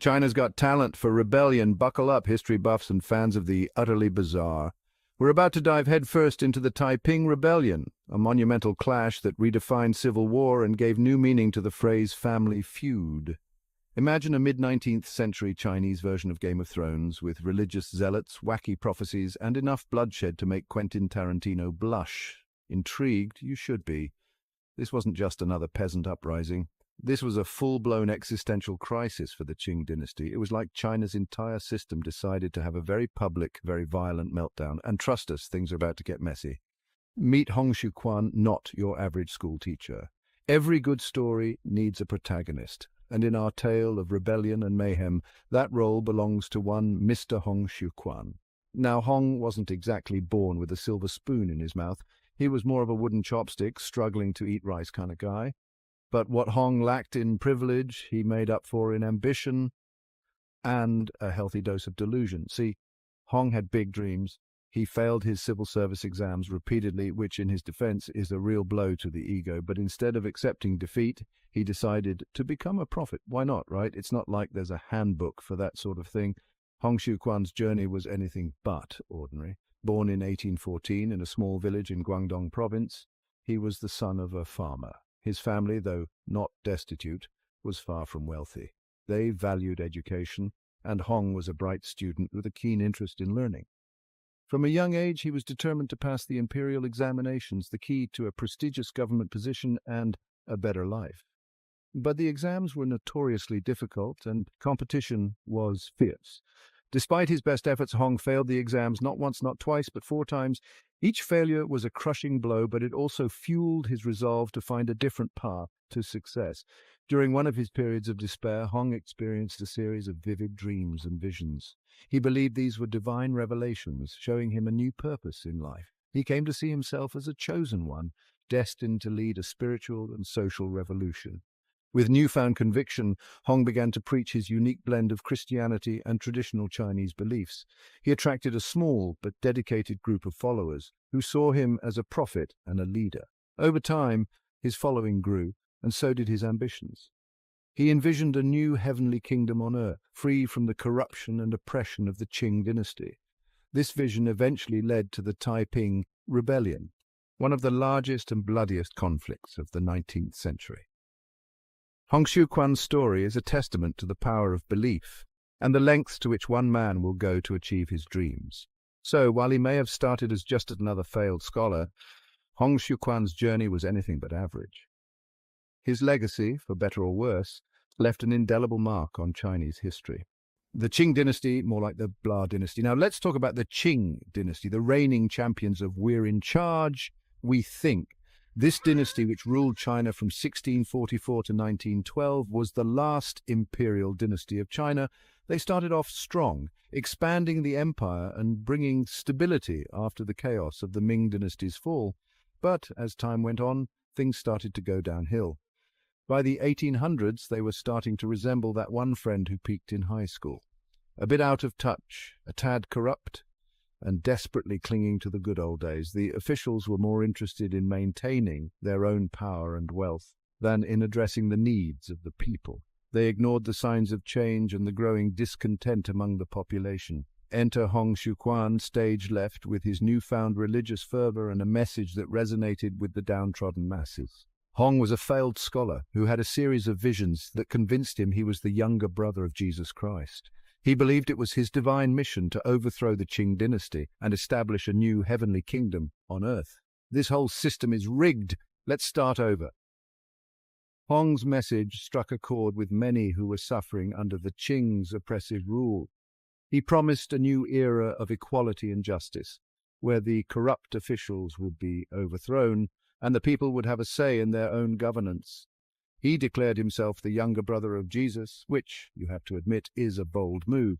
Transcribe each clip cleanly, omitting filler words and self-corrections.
China's got talent for rebellion. Buckle up, history buffs and fans of the utterly bizarre. We're about to dive headfirst into the Taiping Rebellion, a monumental clash that redefined civil war and gave new meaning to the phrase family feud. Imagine a mid-19th century Chinese version of Game of Thrones with religious zealots, wacky prophecies, and enough bloodshed to make Quentin Tarantino blush. Intrigued? You should be. This wasn't just another peasant uprising. This was a full-blown existential crisis for the Qing dynasty. It was like China's entire system decided to have a very public, very violent meltdown. And trust us, things are about to get messy. Meet Hong Xiuquan, not your average school teacher. Every good story needs a protagonist. And in our tale of rebellion and mayhem, that role belongs to one Mr. Hong Xiuquan. Now, Hong wasn't exactly born with a silver spoon in his mouth. He was more of a wooden chopstick, struggling to eat rice kind of guy. But what Hong lacked in privilege, he made up for in ambition and a healthy dose of delusion. See, Hong had big dreams. He failed his civil service exams repeatedly, which in his defense is a real blow to the ego. But instead of accepting defeat, he decided to become a prophet. Why not, right? It's not like there's a handbook for that sort of thing. Hong Xiuquan's journey was anything but ordinary. Born in 1814 in a small village in Guangdong province, he was the son of a farmer. His family, though not destitute, was far from wealthy. They valued education, and Hong was a bright student with a keen interest in learning. From a young age, he was determined to pass the imperial examinations, the key to a prestigious government position and a better life. But the exams were notoriously difficult, and competition was fierce. Despite his best efforts, Hong failed the exams not once, not twice, but 4 times. Each failure was a crushing blow, but it also fueled his resolve to find a different path to success. During one of his periods of despair, Hong experienced a series of vivid dreams and visions. He believed these were divine revelations, showing him a new purpose in life. He came to see himself as a chosen one, destined to lead a spiritual and social revolution. With newfound conviction, Hong began to preach his unique blend of Christianity and traditional Chinese beliefs. He attracted a small but dedicated group of followers who saw him as a prophet and a leader. Over time, his following grew, and so did his ambitions. He envisioned a new heavenly kingdom on earth, free from the corruption and oppression of the Qing dynasty. This vision eventually led to the Taiping Rebellion, one of the largest and bloodiest conflicts of the 19th century. Hong Xiuquan's story is a testament to the power of belief and the lengths to which one man will go to achieve his dreams. So, while he may have started as just another failed scholar, Hong Xiuquan's journey was anything but average. His legacy, for better or worse, left an indelible mark on Chinese history. The Qing dynasty, more like the Bla dynasty. Now, let's talk about the Qing dynasty, the reigning champions of "we're in charge, we think." This dynasty, which ruled China from 1644 to 1912, was the last imperial dynasty of China. They started off strong, expanding the empire and bringing stability after the chaos of the Ming dynasty's fall. But as time went on, things started to go downhill. By the 1800s, they were starting to resemble that one friend who peaked in high school. A bit out of touch, a tad corrupt, and desperately clinging to the good old days. The officials were more interested in maintaining their own power and wealth than in addressing the needs of the people. They ignored the signs of change and the growing discontent among the population. Enter Hong Xiuquan, stage left, with his newfound religious fervor and a message that resonated with the downtrodden masses. Hong was a failed scholar who had a series of visions that convinced him he was the younger brother of Jesus Christ. He believed it was his divine mission to overthrow the Qing dynasty and establish a new heavenly kingdom on earth. This whole system is rigged. Let's start over. Hong's message struck a chord with many who were suffering under the Qing's oppressive rule. He promised a new era of equality and justice, where the corrupt officials would be overthrown and the people would have a say in their own governance. He declared himself the younger brother of Jesus, which, you have to admit, is a bold move,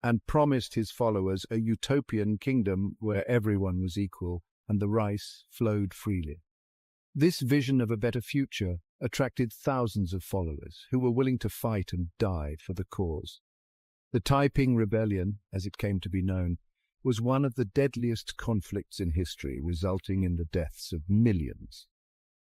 and promised his followers a utopian kingdom where everyone was equal and the rice flowed freely. This vision of a better future attracted thousands of followers who were willing to fight and die for the cause. The Taiping Rebellion, as it came to be known, was one of the deadliest conflicts in history, resulting in the deaths of millions.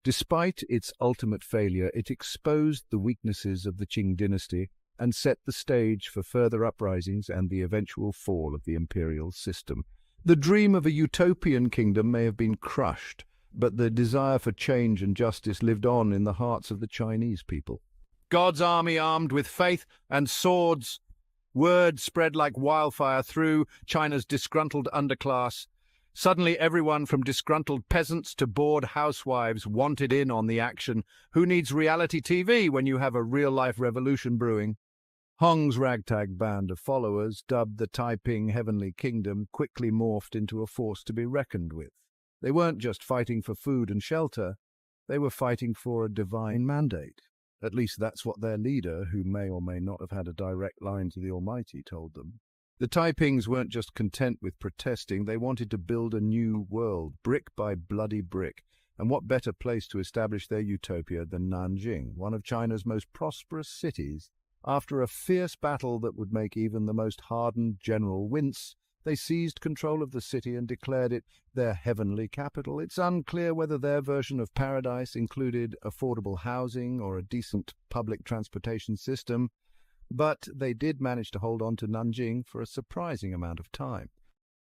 Despite its ultimate failure, it exposed the weaknesses of the Qing dynasty and set the stage for further uprisings and the eventual fall of the imperial system. The dream of a utopian kingdom may have been crushed, but the desire for change and justice lived on in the hearts of the Chinese people. God's army armed with faith and swords. Word spread like wildfire through China's disgruntled underclass. Suddenly everyone from disgruntled peasants to bored housewives wanted in on the action. Who needs reality TV when you have a real-life revolution brewing? Hong's ragtag band of followers, dubbed the Taiping Heavenly Kingdom, quickly morphed into a force to be reckoned with. They weren't just fighting for food and shelter, they were fighting for a divine mandate. At least that's what their leader, who may or may not have had a direct line to the Almighty, told them. The Taipings weren't just content with protesting, they wanted to build a new world, brick by bloody brick. And what better place to establish their utopia than Nanjing, one of China's most prosperous cities? After a fierce battle that would make even the most hardened general wince, they seized control of the city and declared it their heavenly capital. It's unclear whether their version of paradise included affordable housing or a decent public transportation system, but they did manage to hold on to Nanjing for a surprising amount of time.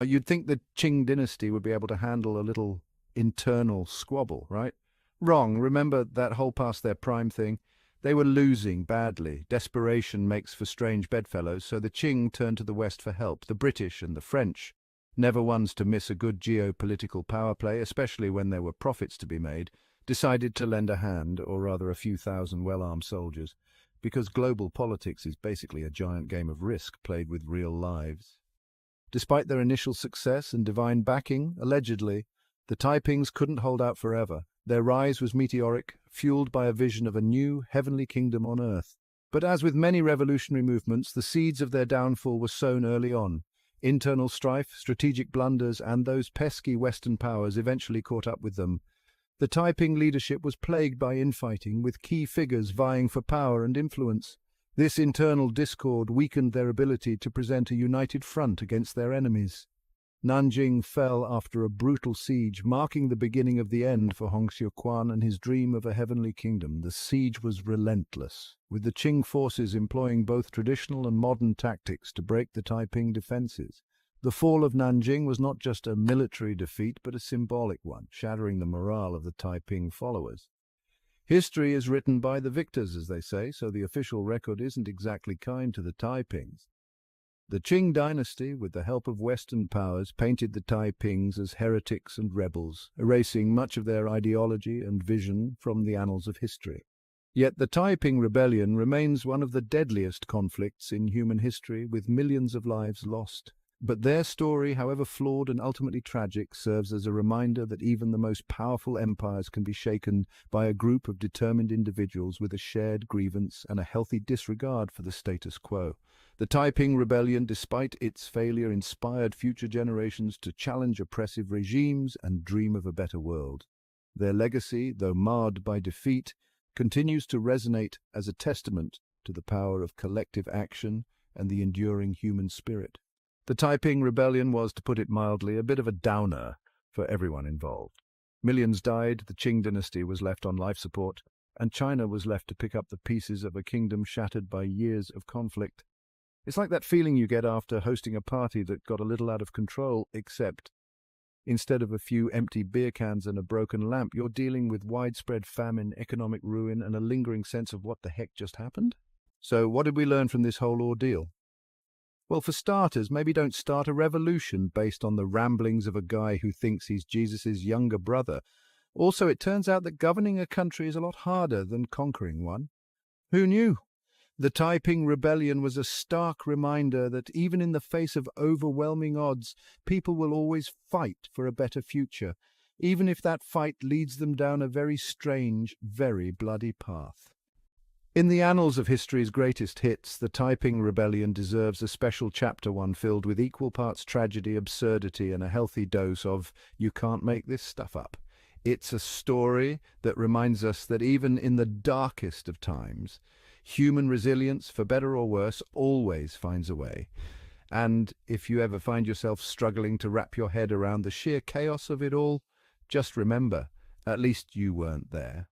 You'd think the Qing dynasty would be able to handle a little internal squabble, right? Wrong. Remember that whole past their prime thing? They were losing badly. Desperation makes for strange bedfellows, so the Qing turned to the West for help. The British and the French, never ones to miss a good geopolitical power play, especially when there were profits to be made, decided to lend a hand, or rather a few thousand well-armed soldiers, because global politics is basically a giant game of Risk played with real lives. Despite their initial success and divine backing, allegedly, the Taipings couldn't hold out forever. Their rise was meteoric, fueled by a vision of a new heavenly kingdom on earth. But as with many revolutionary movements, the seeds of their downfall were sown early on. Internal strife, strategic blunders, and those pesky Western powers eventually caught up with them. The Taiping leadership was plagued by infighting, with key figures vying for power and influence. This internal discord weakened their ability to present a united front against their enemies. Nanjing fell after a brutal siege, marking the beginning of the end for Hong Xiuquan and his dream of a heavenly kingdom. The siege was relentless, with the Qing forces employing both traditional and modern tactics to break the Taiping defenses. The fall of Nanjing was not just a military defeat, but a symbolic one, shattering the morale of the Taiping followers. History is written by the victors, as they say, so the official record isn't exactly kind to the Taipings. The Qing dynasty, with the help of Western powers, painted the Taipings as heretics and rebels, erasing much of their ideology and vision from the annals of history. Yet the Taiping rebellion remains one of the deadliest conflicts in human history, with millions of lives lost. But their story, however flawed and ultimately tragic, serves as a reminder that even the most powerful empires can be shaken by a group of determined individuals with a shared grievance and a healthy disregard for the status quo. The Taiping Rebellion, despite its failure, inspired future generations to challenge oppressive regimes and dream of a better world. Their legacy, though marred by defeat, continues to resonate as a testament to the power of collective action and the enduring human spirit. The Taiping Rebellion was, to put it mildly, a bit of a downer for everyone involved. Millions died, the Qing dynasty was left on life support, and China was left to pick up the pieces of a kingdom shattered by years of conflict. It's like that feeling you get after hosting a party that got a little out of control, except instead of a few empty beer cans and a broken lamp, you're dealing with widespread famine, economic ruin, and a lingering sense of what the heck just happened. So what did we learn from this whole ordeal? Well, for starters, maybe don't start a revolution based on the ramblings of a guy who thinks he's Jesus' younger brother. Also, it turns out that governing a country is a lot harder than conquering one. Who knew? The Taiping Rebellion was a stark reminder that even in the face of overwhelming odds, people will always fight for a better future, even if that fight leads them down a very strange, very bloody path. In the annals of history's greatest hits, the Taiping Rebellion deserves a special chapter, one filled with equal parts tragedy, absurdity, and a healthy dose of "you can't make this stuff up." It's a story that reminds us that even in the darkest of times, human resilience, for better or worse, always finds a way. And if you ever find yourself struggling to wrap your head around the sheer chaos of it all, just remember, at least you weren't there.